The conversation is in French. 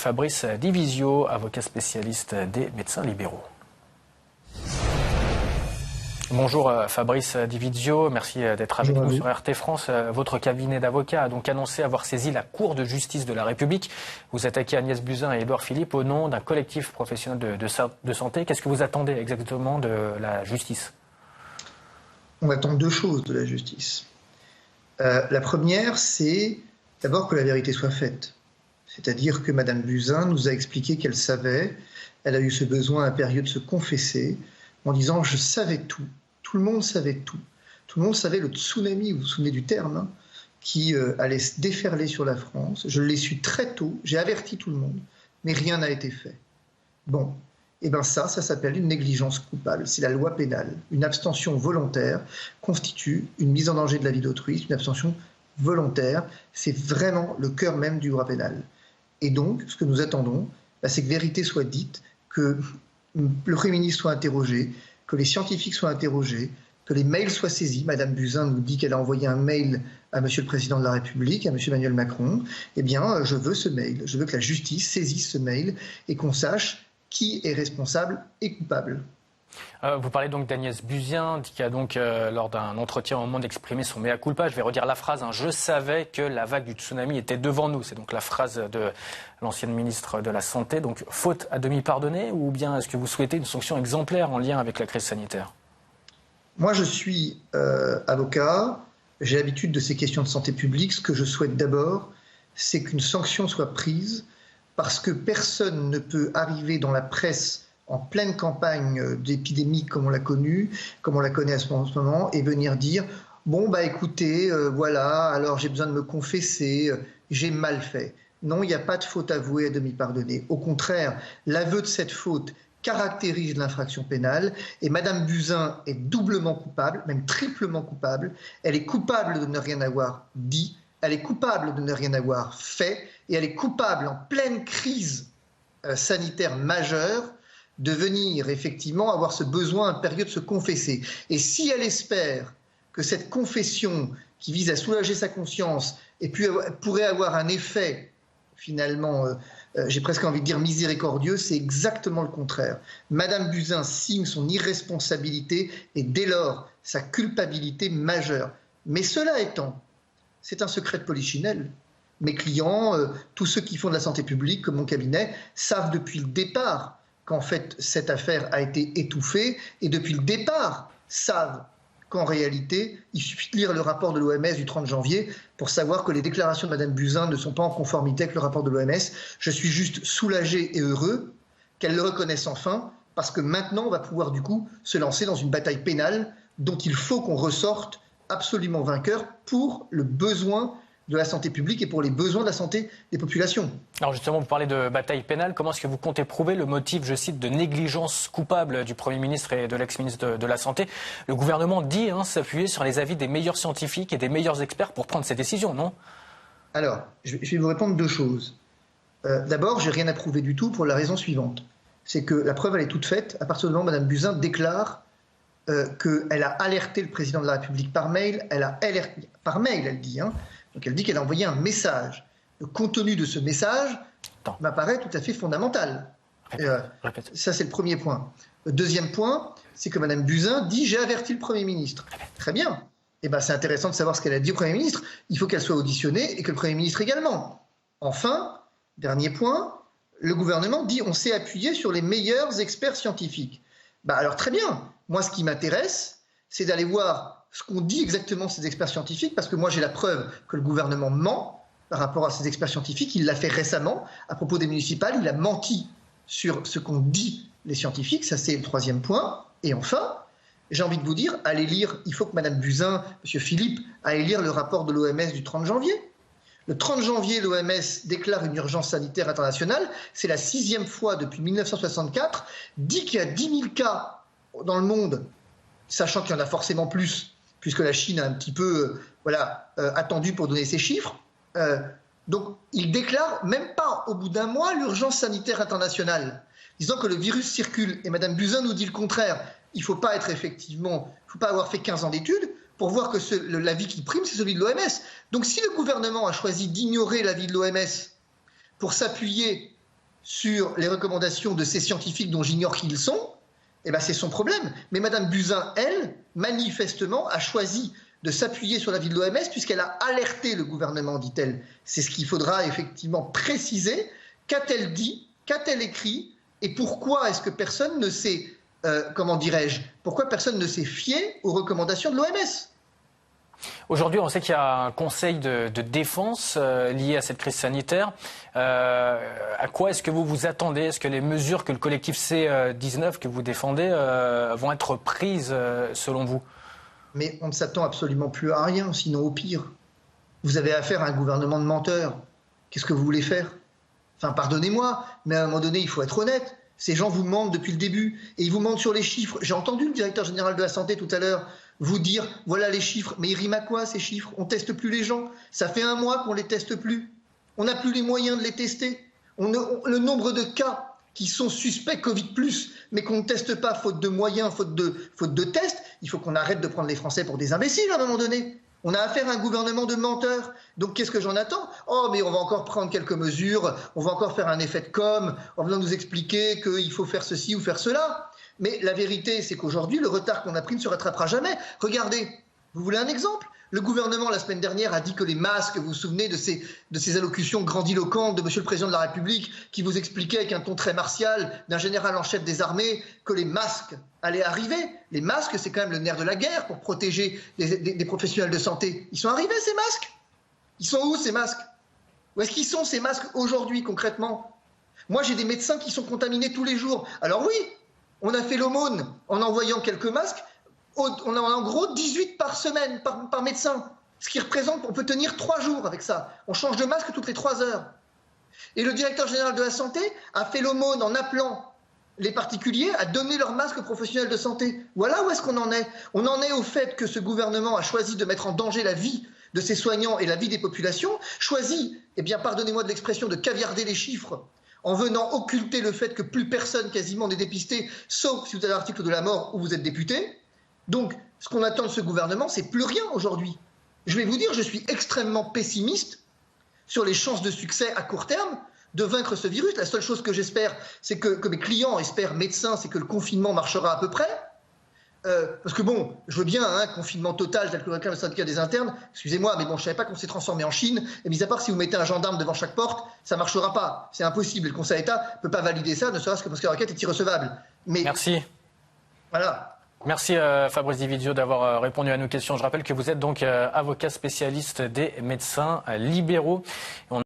Fabrice Divisio, avocat spécialiste des médecins libéraux. Bonjour Fabrice Divisio, merci d'être avec nous sur RT France. Votre cabinet d'avocats a donc annoncé avoir saisi la Cour de justice de la République. Vous attaquez Agnès Buzyn et Édouard Philippe au nom d'un collectif professionnel de santé. Qu'est-ce que vous attendez exactement de la justice ? On attend deux choses de la justice. La première, c'est d'abord que la vérité soit faite. C'est-à-dire que Mme Buzyn nous a expliqué qu'elle savait, elle a eu ce besoin impérieux de se confesser, en disant « je savais tout ». Tout le monde savait tout. Tout le monde savait le tsunami, vous vous souvenez du terme, hein, qui allait se déferler sur la France. Je l'ai su très tôt, j'ai averti tout le monde, mais rien n'a été fait. Bon, et bien ça s'appelle une négligence coupable. C'est la loi pénale. Une abstention volontaire constitue une mise en danger de la vie d'autrui. C'est une abstention volontaire. C'est vraiment le cœur même du droit pénal. Et donc, ce que nous attendons, c'est que vérité soit dite, que le Premier ministre soit interrogé, que les scientifiques soient interrogés, que les mails soient saisis. Madame Buzyn nous dit qu'elle a envoyé un mail à Monsieur le Président de la République, à Monsieur Emmanuel Macron. Eh bien, je veux ce mail. Je veux que la justice saisisse ce mail et qu'on sache qui est responsable et coupable. Vous parlez donc d'Agnès Buzyn, qui a donc, lors d'un entretien au Monde, exprimé son mea culpa. Je vais redire la phrase, hein. Je savais que la vague du tsunami était devant nous. C'est donc la phrase de l'ancienne ministre de la Santé. Donc, faute à demi pardonnée, ou bien est-ce que vous souhaitez une sanction exemplaire en lien avec la crise sanitaire ? Moi, je suis avocat. J'ai l'habitude de ces questions de santé publique. Ce que je souhaite d'abord, c'est qu'une sanction soit prise, parce que personne ne peut arriver dans la presse en pleine campagne d'épidémie comme on l'a connue, comme on la connaît en ce moment, et venir dire « bon, bah écoutez, voilà, alors j'ai besoin de me confesser, j'ai mal fait ». Non, il n'y a pas de faute avouée à demi pardonnée. Au contraire, l'aveu de cette faute caractérise l'infraction pénale, et Mme Buzyn est doublement coupable, même triplement coupable. Elle est coupable de ne rien avoir dit, elle est coupable de ne rien avoir fait, et elle est coupable en pleine crise sanitaire majeure de venir effectivement avoir ce besoin impérieux de se confesser. Et si elle espère que cette confession qui vise à soulager sa conscience et puis pourrait avoir un effet finalement, j'ai presque envie de dire miséricordieux, c'est exactement le contraire. Madame Buzyn signe son irresponsabilité et dès lors sa culpabilité majeure. Mais cela étant, c'est un secret de polichinelle. Mes clients, tous ceux qui font de la santé publique, comme mon cabinet, savent depuis le départ qu'en fait cette affaire a été étouffée et depuis le départ savent qu'en réalité, il suffit de lire le rapport de l'OMS du 30 janvier pour savoir que les déclarations de Mme Buzyn ne sont pas en conformité avec le rapport de l'OMS. Je suis juste soulagé et heureux qu'elle le reconnaisse enfin, parce que maintenant on va pouvoir du coup se lancer dans une bataille pénale dont il faut qu'on ressorte absolument vainqueur pour le besoin de la santé publique et pour les besoins de la santé des populations. Alors justement, vous parlez de bataille pénale. Comment est-ce que vous comptez prouver le motif, je cite, de négligence coupable du Premier ministre et de l'ex-ministre de la Santé ? Le gouvernement dit s'appuyer sur les avis des meilleurs scientifiques et des meilleurs experts pour prendre ces décisions, non ? Alors, je vais vous répondre deux choses. D'abord, je n'ai rien à prouver du tout pour la raison suivante. C'est que la preuve, elle est toute faite à partir du moment où Mme Buzyn déclare qu'elle a alerté le président de la République par mail. Elle a alerté, par mail, elle dit, donc elle dit qu'elle a envoyé un message. Le contenu de ce message m'apparaît tout à fait fondamental. Ça, c'est le premier point. Le deuxième point, c'est que Mme Buzyn dit « j'ai averti le Premier ministre ». Très bien. Eh ben, c'est intéressant de savoir ce qu'elle a dit au Premier ministre. Il faut qu'elle soit auditionnée et que le Premier ministre également. Enfin, dernier point, le gouvernement dit « on s'est appuyé sur les meilleurs experts scientifiques ». Alors très bien. Moi, ce qui m'intéresse, c'est d'aller voir ce qu'ont dit exactement ces experts scientifiques, parce que moi j'ai la preuve que le gouvernement ment par rapport à ces experts scientifiques. Il l'a fait récemment à propos des municipales, il a menti sur ce qu'ont dit les scientifiques, ça c'est le troisième point. Et enfin, j'ai envie de vous dire, allez lire, il faut que Mme Buzyn, M. Philippe, aille lire le rapport de l'OMS du 30 janvier. Le 30 janvier, l'OMS déclare une urgence sanitaire internationale, c'est la 6e fois depuis 1964, dit qu'il y a 10 000 cas dans le monde, sachant qu'il y en a forcément plus, puisque la Chine a un petit peu attendu pour donner ses chiffres. Donc, il déclare, même pas au bout d'un mois, l'urgence sanitaire internationale, disant que le virus circule. Et Mme Buzyn nous dit le contraire. Il ne faut pas avoir fait 15 ans d'études pour voir que l'avis qui prime, c'est celui de l'OMS. Donc, si le gouvernement a choisi d'ignorer l'avis de l'OMS pour s'appuyer sur les recommandations de ces scientifiques dont j'ignore qui ils sont, eh ben c'est son problème. Mais Mme Buzyn, elle, manifestement, a choisi de s'appuyer sur l'avis de l'OMS puisqu'elle a alerté le gouvernement, dit-elle. C'est ce qu'il faudra effectivement préciser. Qu'a-t-elle dit? Qu'a-t-elle écrit? Et pourquoi est-ce que personne ne s'est, pourquoi personne ne s'est fié aux recommandations de l'OMS? Aujourd'hui, on sait qu'il y a un conseil de défense lié à cette crise sanitaire. À quoi est-ce que vous vous attendez? Est-ce que les mesures que le collectif C19 que vous défendez vont être prises selon vous? Mais on ne s'attend absolument plus à rien, sinon au pire. Vous avez affaire à un gouvernement de menteurs. Qu'est-ce que vous voulez faire? Enfin, pardonnez-moi, mais à un moment donné, il faut être honnête. Ces gens vous mentent depuis le début et ils vous mentent sur les chiffres. J'ai entendu le directeur général de la Santé tout à l'heure vous dire voilà les chiffres. Mais ils riment à quoi ces chiffres? On ne teste plus les gens. Ça fait 1 mois qu'on ne les teste plus. On n'a plus les moyens de les tester. Le nombre de cas qui sont suspects Covid+, mais qu'on ne teste pas faute de moyens, faute de tests, il faut qu'on arrête de prendre les Français pour des imbéciles à un moment donné. On a affaire à un gouvernement de menteurs. Donc qu'est-ce que j'en attends? Oh, mais on va encore prendre quelques mesures, on va encore faire un effet de com, en venant nous expliquer qu'il faut faire ceci ou faire cela. Mais la vérité, c'est qu'aujourd'hui, le retard qu'on a pris ne se rattrapera jamais. Regardez, vous voulez un exemple? Le gouvernement, la semaine dernière, a dit que les masques, vous vous souvenez de ces allocutions grandiloquentes de Monsieur le Président de la République qui vous expliquait avec un ton très martial d'un général en chef des armées que les masques allaient arriver. Les masques, c'est quand même le nerf de la guerre pour protéger des professionnels de santé. Ils sont arrivés, ces masques? Ils sont où, ces masques? Où est-ce qu'ils sont, ces masques, aujourd'hui, concrètement? Moi, j'ai des médecins qui sont contaminés tous les jours. Alors oui, on a fait l'aumône en envoyant quelques masques. On a en gros 18 par semaine, par médecin. Ce qui représente, on peut tenir 3 jours avec ça. On change de masque toutes les 3 heures. Et le directeur général de la Santé a fait l'aumône en appelant les particuliers à donner leur masque aux professionnels de santé. Voilà où est-ce qu'on en est. On en est au fait que ce gouvernement a choisi de mettre en danger la vie de ses soignants et la vie des populations, choisi, eh bien, pardonnez-moi de l'expression, de caviarder les chiffres en venant occulter le fait que plus personne quasiment n'est dépisté, sauf si vous avez l'article de la mort où vous êtes député. Donc, ce qu'on attend de ce gouvernement, c'est plus rien aujourd'hui. Je vais vous dire, je suis extrêmement pessimiste sur les chances de succès à court terme de vaincre ce virus. La seule chose que j'espère, c'est que mes clients espèrent, médecins, c'est que le confinement marchera à peu près. Parce que bon, je veux bien un confinement total, tel que le réclame le syndicat des internes, excusez-moi, mais bon, je ne savais pas qu'on s'est transformé en Chine, et mis à part si vous mettez un gendarme devant chaque porte, ça ne marchera pas, c'est impossible, et le Conseil d'État ne peut pas valider ça, ne serait-ce que parce que la requête est irrecevable. Mais, merci. Voilà. Merci Fabrice Dividio d'avoir répondu à nos questions. Je rappelle que vous êtes donc avocat spécialiste des médecins libéraux.